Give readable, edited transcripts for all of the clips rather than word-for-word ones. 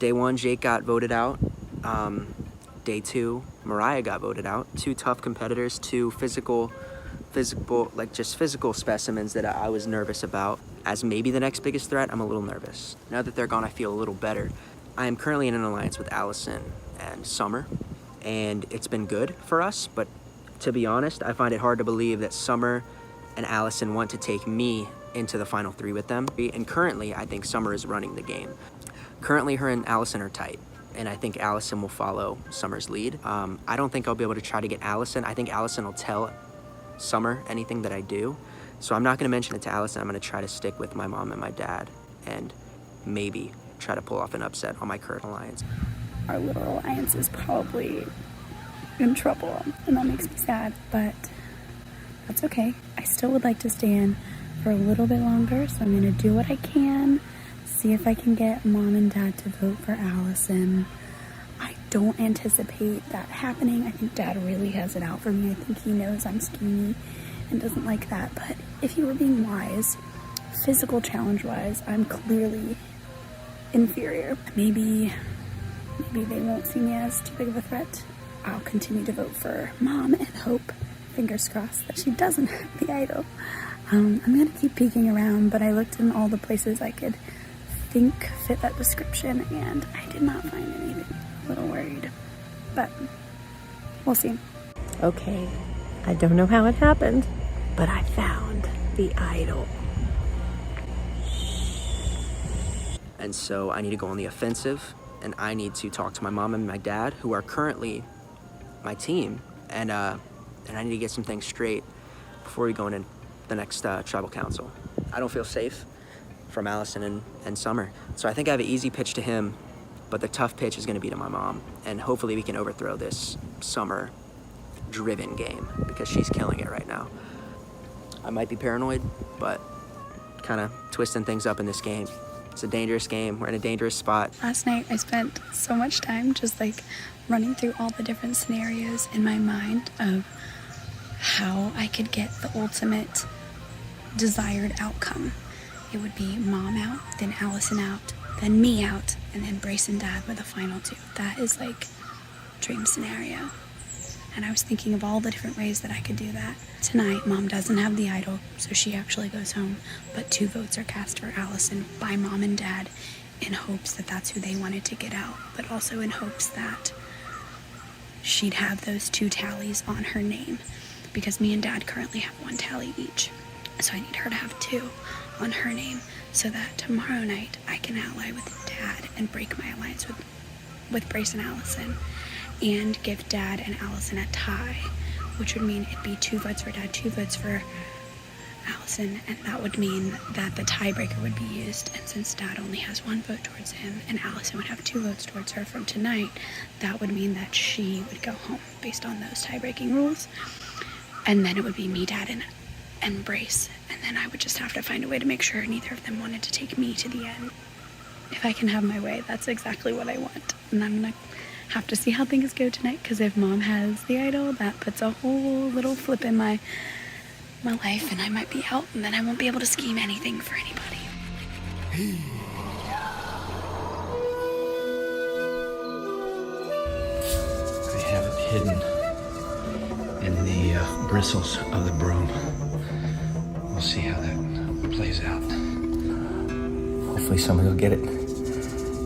Day 1, Jake got voted out. Day 2, Mariah got voted out. 2 tough competitors, 2 physical, like just physical specimens that I was nervous about. As maybe the next biggest threat, I'm a little nervous. Now that they're gone, I feel a little better. I am currently in an alliance with Allison and Summer, and it's been good for us, but to be honest, I find it hard to believe that Summer and Allison want to take me into the final 3 with them. And currently, I think Summer is running the game. Currently, her and Allison are tight, and I think Allison will follow Summer's lead. I don't think I'll be able to try to get Allison. I think Allison will tell Summer anything that I do. So I'm not gonna mention it to Allison. I'm gonna try to stick with my mom and my dad and maybe try to pull off an upset on my current alliance. Our little alliance is probably in trouble, and that makes me sad, but that's okay. I still would like to stay in for a little bit longer, so I'm gonna do what I can, see if I can get mom and dad to vote for Allison. I don't anticipate that happening. I think dad really has it out for me. I think he knows I'm skinny and doesn't like that, but if he were being wise, physical challenge wise, I'm clearly inferior. Maybe they won't see me as too big of a threat. I'll continue to vote for mom and hope, fingers crossed, that she doesn't have the idol. I'm gonna keep peeking around, but I looked in all the places I could think fit that description, and I did not find anything. A little worried, but we'll see. Okay, I don't know how it happened, but I found the idol. And so I need to go on the offensive, and I need to talk to my mom and my dad, who are currently my team, and I need to get some things straight before we go into the next tribal council. I don't feel safe from Allison and Summer, so I think I have an easy pitch to him, but the tough pitch is going to be to my mom, and hopefully we can overthrow this Summer-driven game, because she's killing it right now. I might be paranoid, but kind of twisting things up in this game. It's a dangerous game. We're in a dangerous spot. Last night I spent so much time just like running through all the different scenarios in my mind of how I could get the ultimate desired outcome. It would be mom out, then Allison out, then me out, and then Brace and dad were the final 2. That is like dream scenario. And I was thinking of all the different ways that I could do that. Tonight, mom doesn't have the idol, so she actually goes home, but 2 votes are cast for Allison by mom and dad in hopes that that's who they wanted to get out, but also in hopes that she'd have those 2 tallies on her name, because me and dad currently have 1 tally each. So I need her to have 2 on her name so that tomorrow night I can ally with dad and break my alliance with Brace and Allison and give dad and Allison a tie, which would mean it'd be 2 votes for dad, 2 votes for Allison, and that would mean that the tiebreaker would be used. And since dad only has 1 vote towards him and Allison would have 2 votes towards her from tonight, that would mean that she would go home based on those tie-breaking rules. And then it would be me, dad, and Brace, and then I would just have to find a way to make sure neither of them wanted to take me to the end. If I can have my way, that's exactly what I want. And I'm gonna have to see how things go tonight, because if mom has the idol, that puts a whole little flip in my life, and I might be out, and then I won't be able to scheme anything for anybody. I have it hidden in the bristles of the broom. We'll see how that plays out. Hopefully somebody will get it.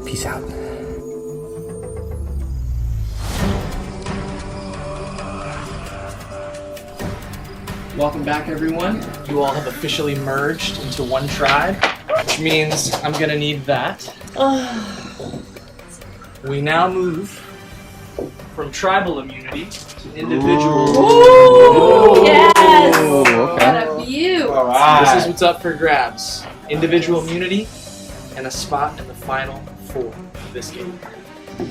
Peace out. Welcome back, everyone. You all have officially merged into 1 tribe, which means I'm gonna need that. We now move from tribal immunity to individual. Ooh, yes! okay. What a view! All right. This is what's up for grabs. Individual immunity and a spot in the final 4 of this game.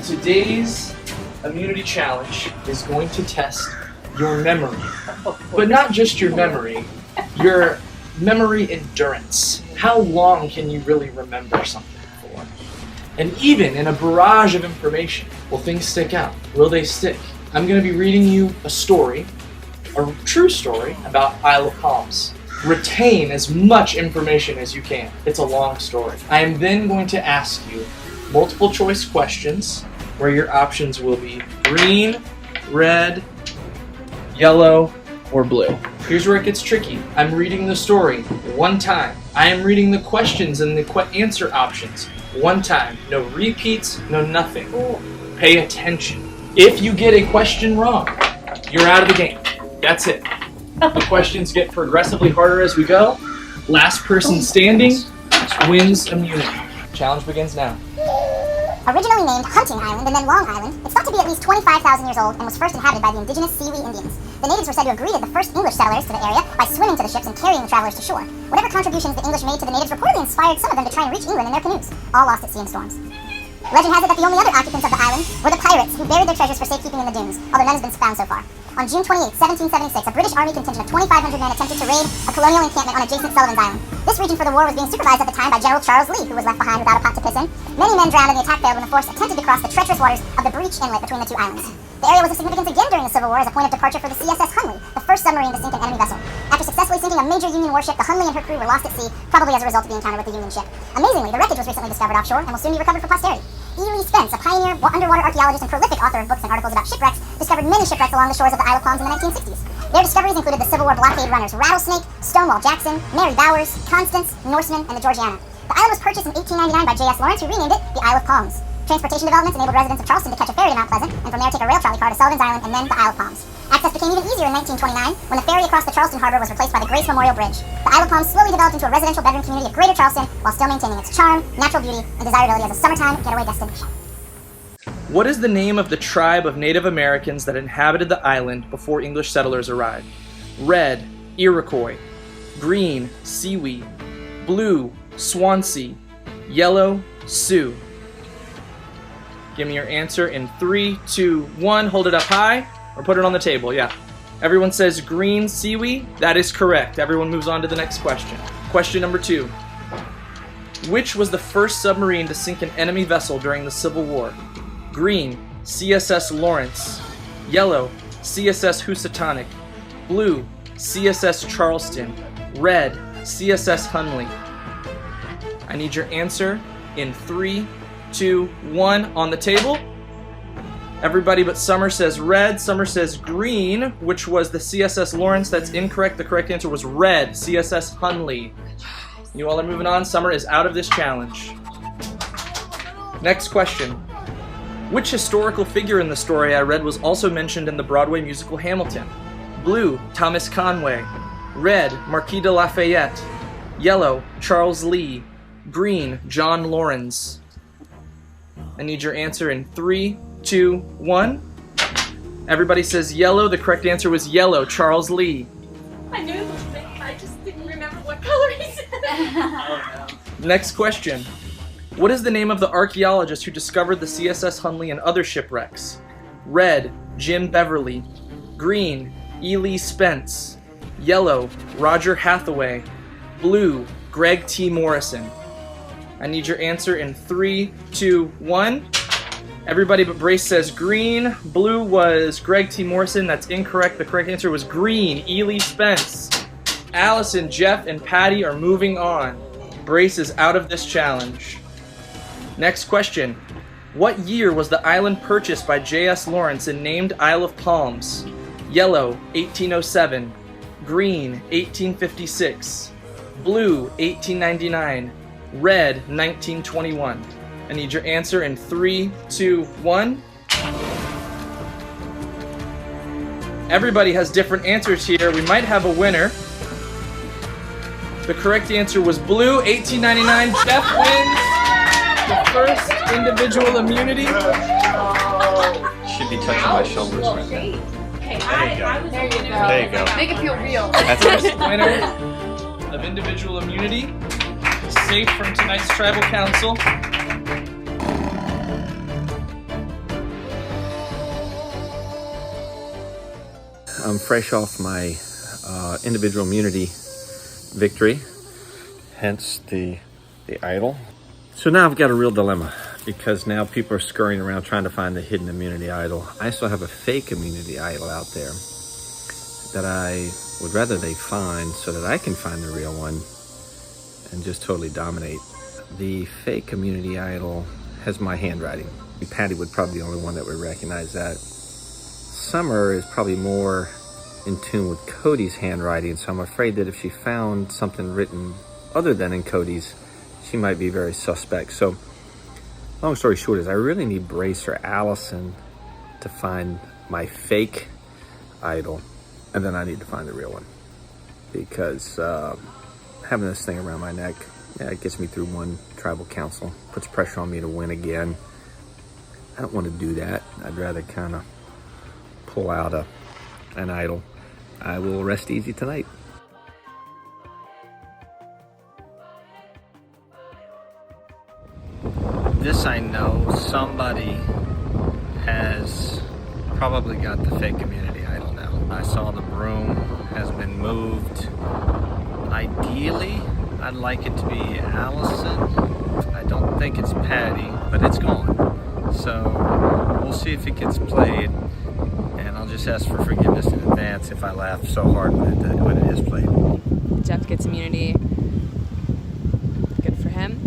Today's immunity challenge is going to test your memory. But not just your memory endurance. How long can you really remember something for? And even in a barrage of information, will things stick out? Will they stick? I'm going to be reading you a story, a true story about Isle of Palms. Retain as much information as you can. It's a long story. I am then going to ask you multiple choice questions where your options will be green, red, yellow, or blue. Here's where it gets tricky. I'm reading the story one time. I am reading the questions and the answer options one time. No repeats, no nothing. Pay attention. If you get a question wrong, you're out of the game. That's it. The questions get progressively harder as we go. Last person standing wins immunity. Challenge begins now. Originally named Hunting Island and then Long Island, it's thought to be at least 25,000 years old and was first inhabited by the indigenous Siwi Indians. The natives were said to have greeted the first English settlers to the area by swimming to the ships and carrying the travelers to shore. Whatever contributions the English made to the natives reportedly inspired some of them to try and reach England in their canoes, all lost at sea in storms. Legend has it that the only other occupants of the island were the pirates who buried their treasures for safekeeping in the dunes, although none has been found so far. On June 28, 1776, a British army contingent of 2,500 men attempted to raid a colonial encampment on adjacent Sullivan's Island. This region for the war was being supervised at the time by General Charles Lee, who was left behind without a pot to piss in. Many men drowned and the attack failed when the force attempted to cross the treacherous waters of the Breach Inlet between the two islands. The area was of significance again during the Civil War as a point of departure for the CSS Hunley, the first submarine to sink an enemy vessel. After successfully sinking a major Union warship, the Hunley and her crew were lost at sea, probably as a result of the encounter with the Union ship. Amazingly, the wreckage was recently discovered offshore and will soon be recovered for posterity. E. Lee Spence, a pioneer underwater archaeologist and prolific author of books and articles about shipwrecks, discovered many shipwrecks along the shores of the Isle of Palms in the 1960s. Their discoveries included the Civil War blockade runners Rattlesnake, Stonewall Jackson, Mary Bowers, Constance, Norseman, and the Georgiana. The island was purchased in 1899 by J.S. Lawrence, who renamed it the Isle of Palms. Transportation developments enabled residents of Charleston to catch a ferry to Mount Pleasant, and from there take a rail trolley car to Sullivan's Island and then the Isle of Palms. Access became even easier in 1929 when the ferry across the Charleston Harbor was replaced by the Grace Memorial Bridge. The Isle of Palms slowly developed into a residential bedroom community of Greater Charleston while still maintaining its charm, natural beauty, and desirability as a summertime getaway destination. What is the name of the tribe of Native Americans that inhabited the island before English settlers arrived? Red, Iroquois. Green, Siwi. Blue, Swansea. Yellow, Sioux. Give me your answer in 3, 2, 1. Hold it up high or put it on the table. Yeah. Everyone says green, Siwi. That is correct. Everyone moves on to the next question. Question number 2. Which was the first submarine to sink an enemy vessel during the Civil War? Green, CSS Lawrence. Yellow, CSS Housatonic. Blue, CSS Charleston. Red, CSS Hunley. I need your answer in 3, 2, 1 on the table. Everybody but Summer says red. Summer says green, which was the CSS Lawrence. That's incorrect. The correct answer was red, CSS Hunley. You all are moving on. Summer is out of this challenge. Next question. Which historical figure in the story I read was also mentioned in the Broadway musical Hamilton? Blue, Thomas Conway. Red, Marquis de Lafayette. Yellow, Charles Lee. Green, John Laurens. I need your answer in 3, 2, 1. Everybody says yellow. The correct answer was yellow, Charles Lee. I knew it was big. I just didn't remember what color he said. Oh, no. Next question. What is the name of the archaeologist who discovered the CSS Hunley and other shipwrecks? Red, Jim Beverly. Green, E. Lee Spence. Yellow, Roger Hathaway. Blue, Greg T. Morrison. I need your answer in 3, 2, 1. Everybody but Brace says green. Blue was Greg T. Morrison. That's incorrect. The correct answer was green, E. Lee Spence. Allison, Jeff, and Patty are moving on. Brace is out of this challenge. Next question. What year was the island purchased by J.S. Lawrence and named Isle of Palms? Yellow, 1807. Green, 1856. Blue, 1899. Red, 1921. I need your answer in 3, 2, 1. Everybody has different answers here. We might have a winner. The correct answer was blue, 1899. Jeff wins the first individual immunity. Should be touching my shoulders right now. Okay, There you go. there you go. There you go. Make it feel real. That's First it. winner of individual immunity. Safe from tonight's tribal council. I'm fresh off my individual immunity victory, hence the idol. So now I've got a real dilemma because now people are scurrying around trying to find the hidden immunity idol. I still have a fake immunity idol out there that I would rather they find so that I can find the real one and just totally dominate. The fake immunity idol has my handwriting. Patty would probably be the only one that would recognize that. Summer is probably more in tune with Cody's handwriting, so I'm afraid that if she found something written other than in Cody's, she might be very suspect. So long story short is I really need Brace or Allison to find my fake idol, and then I need to find the real one, because having this thing around my neck, yeah, it gets me through one tribal council, puts pressure on me to win again. I don't want to do that. I'd rather kind of pull out an idol. I will rest easy tonight. This I know, somebody has probably got the fake community idol now. I saw the broom has been moved. Ideally, I'd like it to be Allison. I don't think it's Patty, but it's gone. So we'll see if it gets played, and I'll just ask for forgiveness in advance if I laugh so hard when it is played. Jeff gets immunity. Good for him.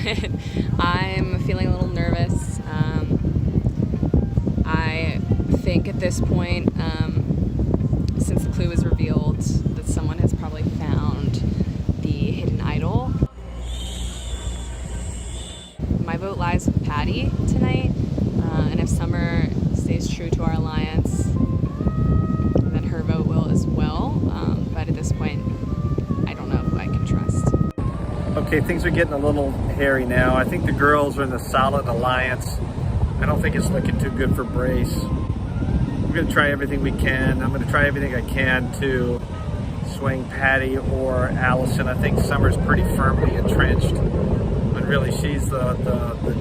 But I'm feeling a little nervous. I think at this point, since the clue was revealed, that someone has probably found the hidden idol. My vote lies with Patty tonight, and if Summer stays true to our alliance, then her vote will as well. But at this point, I don't know who I can trust. Okay, things are getting a little hairy now. I think the girls are in a solid alliance. I don't think it's looking too good for Brace. We're gonna try everything we can. I'm gonna try everything I can to swing Patty or Allison. I think Summer's pretty firmly entrenched, but really she's the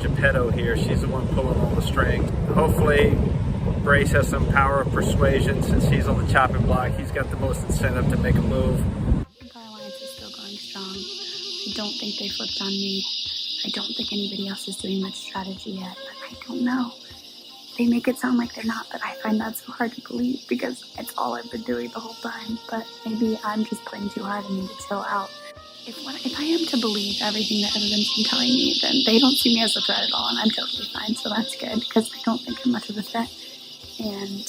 Geppetto here. She's the one pulling all the strings. Hopefully Brace has some power of persuasion. Since he's on the chopping block, he's got the most incentive to make a move. I think our alliance is still going strong. I don't think they flipped on me. I don't think anybody else is doing much strategy yet, but I don't know. They make it sound like they're not, but I find that so hard to believe because it's all I've been doing the whole time. But maybe I'm just playing too hard and need to chill out. If I am to believe everything that everyone's been telling me, then they don't see me as a threat at all, and I'm totally fine, so that's good, because I don't think I'm much of a threat. And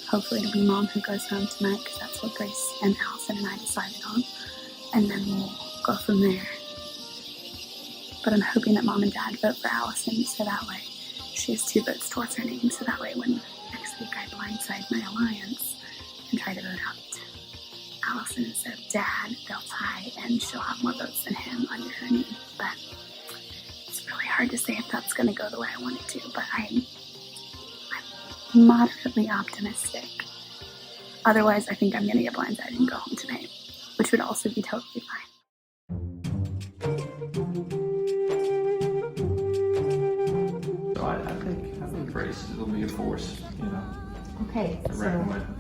hopefully it'll be Mom who goes home tonight, because that's what Grace and Allison and I decided on. And then we'll go from there. But I'm hoping that Mom and Dad vote for Allison, so that way she has 2 votes towards her name, so that way when next week I blindside my alliance and try to vote out Allison instead of Dad, they'll tie and she'll have more votes than him under her name. But it's really hard to say if that's going to go the way I want it to, but I'm moderately optimistic. Otherwise, I think I'm going to get blindsided and go home tonight, which would also be totally fine. I think Brace will be a force, you know. Okay, so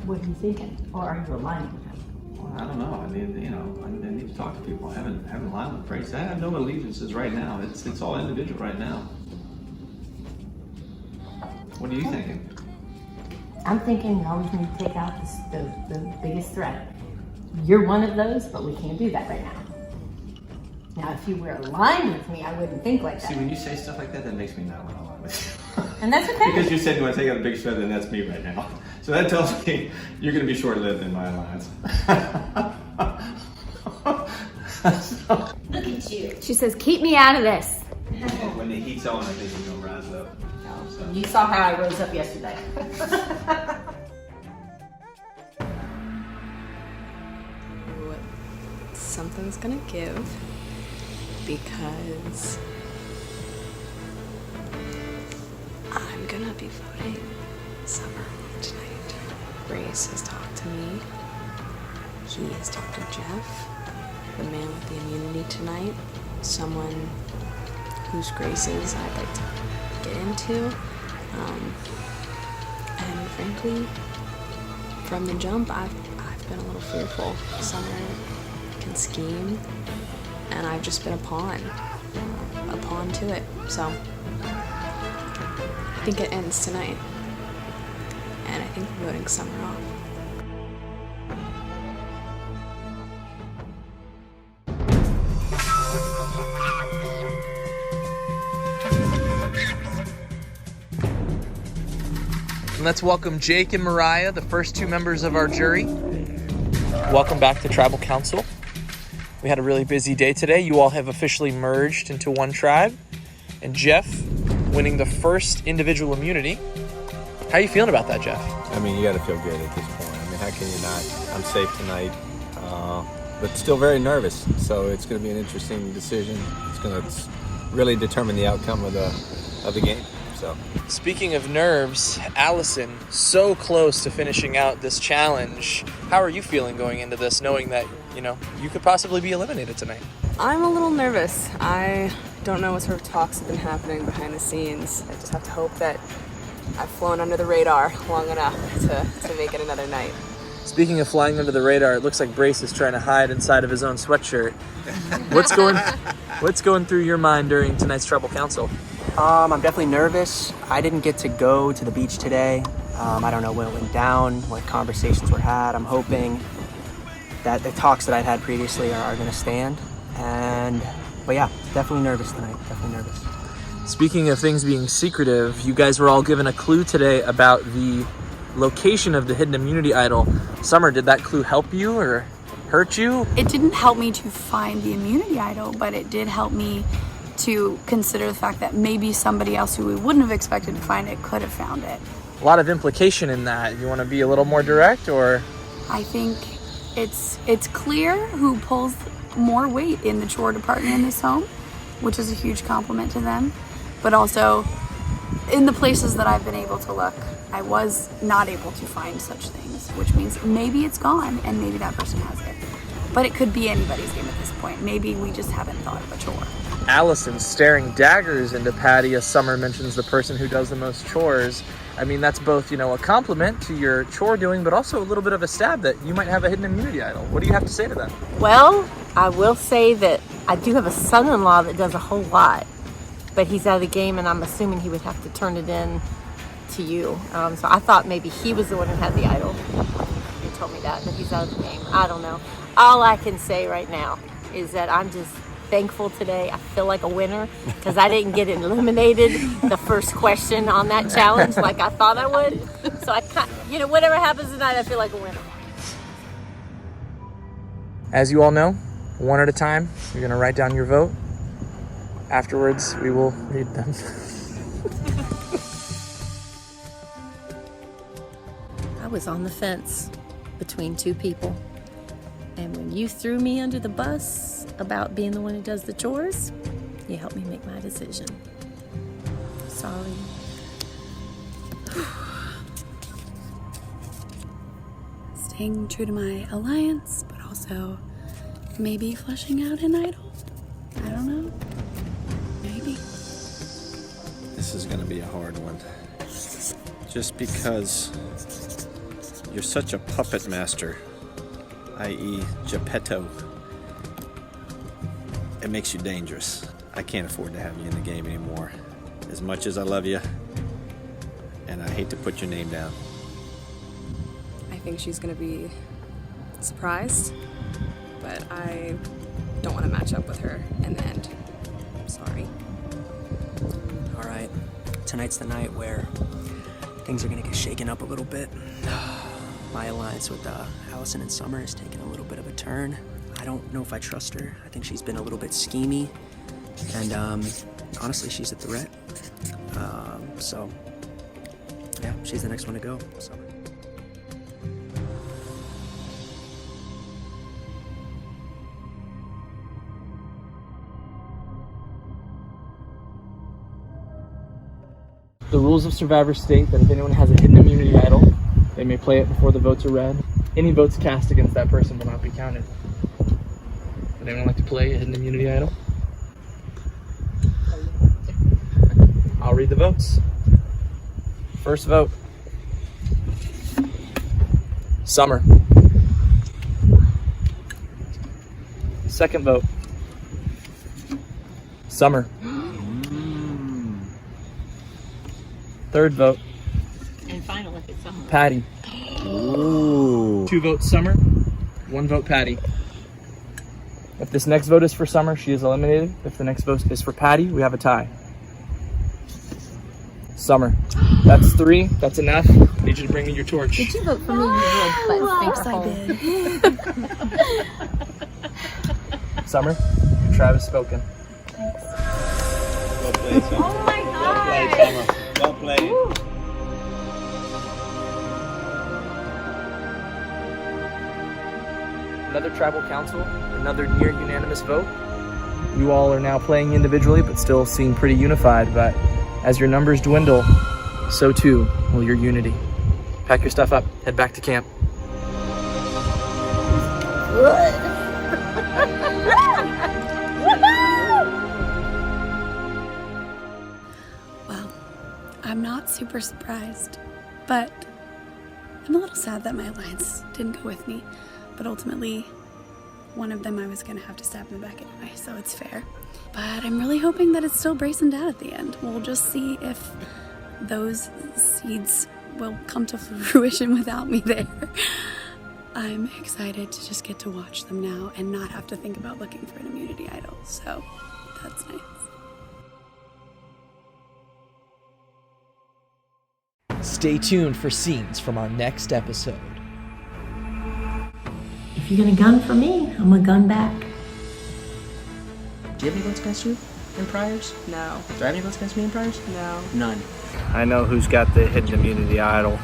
what are you thinking? Or are you aligning with him? Well, I don't know. I mean, you know, I need to talk to people. I haven't aligned with Brace. I have no allegiances right now. It's all individual right now. What are you thinking? I'm thinking we always need to take out the biggest threat. You're one of those, but we can't do that right now. Now, if you were aligned with me, I wouldn't think like that. See, when you say stuff like that, that makes me not want to align with you. And that's okay. Because you said you want to take out a big threat, and that's me right now. So that tells me you're going to be short-lived in my alliance. Look at you. She says, keep me out of this. When the heat's on, I think you're going to rise up. So. You saw how I rose up yesterday. Something's gonna give because I'm gonna be voting Summer home tonight. Grace has talked to me. He has talked to Jeff, the man with the immunity tonight, someone whose graces I'd like to get into. And frankly, from the jump, I've been a little fearful. Summer can scheme, and I've just been a pawn to it. So I think it ends tonight, and I think we're voting Summer off. let's welcome Jake and Mariah, the first two members of our jury. Welcome back to Tribal Council. We had a really busy day today. You all have officially merged into one tribe. And Jeff winning the first individual immunity. How are you feeling about that, Jeff? I mean, you got to feel good at this point. I mean, how can you not? I'm safe tonight, but still very nervous. So it's going to be an interesting decision. It's going to really determine the outcome of the game. So. Speaking of nerves, Allison, so close to finishing out this challenge. How are you feeling going into this, knowing that, you could possibly be eliminated tonight? I'm a little nervous. I don't know what sort of talks have been happening behind the scenes. I just have to hope that I've flown under the radar long enough to make it another night. Speaking of flying under the radar, it looks like Brace is trying to hide inside of his own sweatshirt. What's going through your mind during tonight's Tribal Council? I'm definitely nervous. I didn't get to go to the beach today. I don't know when it went down, what conversations were had. I'm hoping that the talks that I've had previously are going to stand. But yeah, definitely nervous tonight. Definitely nervous. Speaking of things being secretive, you guys were all given a clue today about the location of the hidden immunity idol. Summer, did that clue help you or hurt you? It didn't help me to find the immunity idol, but it did help me to consider the fact that maybe somebody else who we wouldn't have expected to find it could have found it. A lot of implication in that. You want to be a little more direct, or? I think it's clear who pulls more weight in the chore department in this home, which is a huge compliment to them. But also, in the places that I've been able to look, I was not able to find such things, which means maybe it's gone and maybe that person has it. But it could be anybody's game at this point. Maybe we just haven't thought of a chore. Allison staring daggers into Patty as Summer mentions the person who does the most chores. I mean, that's both, a compliment to your chore doing, but also a little bit of a stab that you might have a hidden immunity idol. What do you have to say to that? Well, I will say that I do have a son-in-law that does a whole lot, but he's out of the game, and I'm assuming he would have to turn it in to you. So I thought maybe he was the one who had the idol. You told me that, but he's out of the game. I don't know. All I can say right now is that I'm just thankful today. I feel like a winner because I didn't get eliminated the first question on that challenge like I thought I would. So whatever happens tonight, I feel like a winner. As you all know, one at a time, you're going to write down your vote. Afterwards, we will read them. I was on the fence between two people. And when you threw me under the bus about being the one who does the chores, you helped me make my decision. Sorry. Staying true to my alliance, but also maybe fleshing out an idol. I don't know. Maybe. This is going to be a hard one. Just because you're such a puppet master, i.e. Geppetto, it makes you dangerous. I can't afford to have you in the game anymore. As much as I love you, and I hate to put your name down. I think she's gonna be surprised, but I don't want to match up with her in the end. I'm sorry. All right, tonight's the night where things are gonna get shaken up a little bit. My alliance with Allison and Summer is taking a little bit of a turn. I don't know if I trust her. I think she's been a little bit schemy, and honestly, she's a threat. So, yeah, she's the next one to go. Summer. The rules of Survivor state that if anyone has a hidden immunity idol, they may play it before the votes are read. Any votes cast against that person will not be counted. Would anyone like to play a hidden immunity idol? I'll read the votes. First vote. Summer. Second vote. Summer. Third vote. And finally, it's Summer. Patty. Ooh. 2 votes Summer, 1 vote Patty. If this next vote is for Summer, she is eliminated. If the next vote is for Patty, we have a tie. Summer. That's 3. That's enough. I need you to bring me your torch. Did you vote for me? You little Of course button I finger did. Summer, Travis spoken. Well played, Summer. Oh my Well played, god! Summer. Well played. Another tribal council, another near unanimous vote. You all are now playing individually, but still seem pretty unified. But as your numbers dwindle, so too will your unity. Pack your stuff up, head back to camp. Well, I'm not super surprised, but I'm a little sad that my alliance didn't go with me. But ultimately, one of them I was gonna have to stab in the back anyway, so it's fair. But I'm really hoping that it's still Brace and Dad at the end. We'll just see if those seeds will come to fruition without me there. I'm excited to just get to watch them now and not have to think about looking for an immunity idol, so that's nice. Stay tuned for scenes from our next episode. If you're gonna gun for me, I'm gonna gun back. Do you have any votes against you in priors? No. Do I have any votes against me in priors? No. None. I know who's got the hidden immunity idol.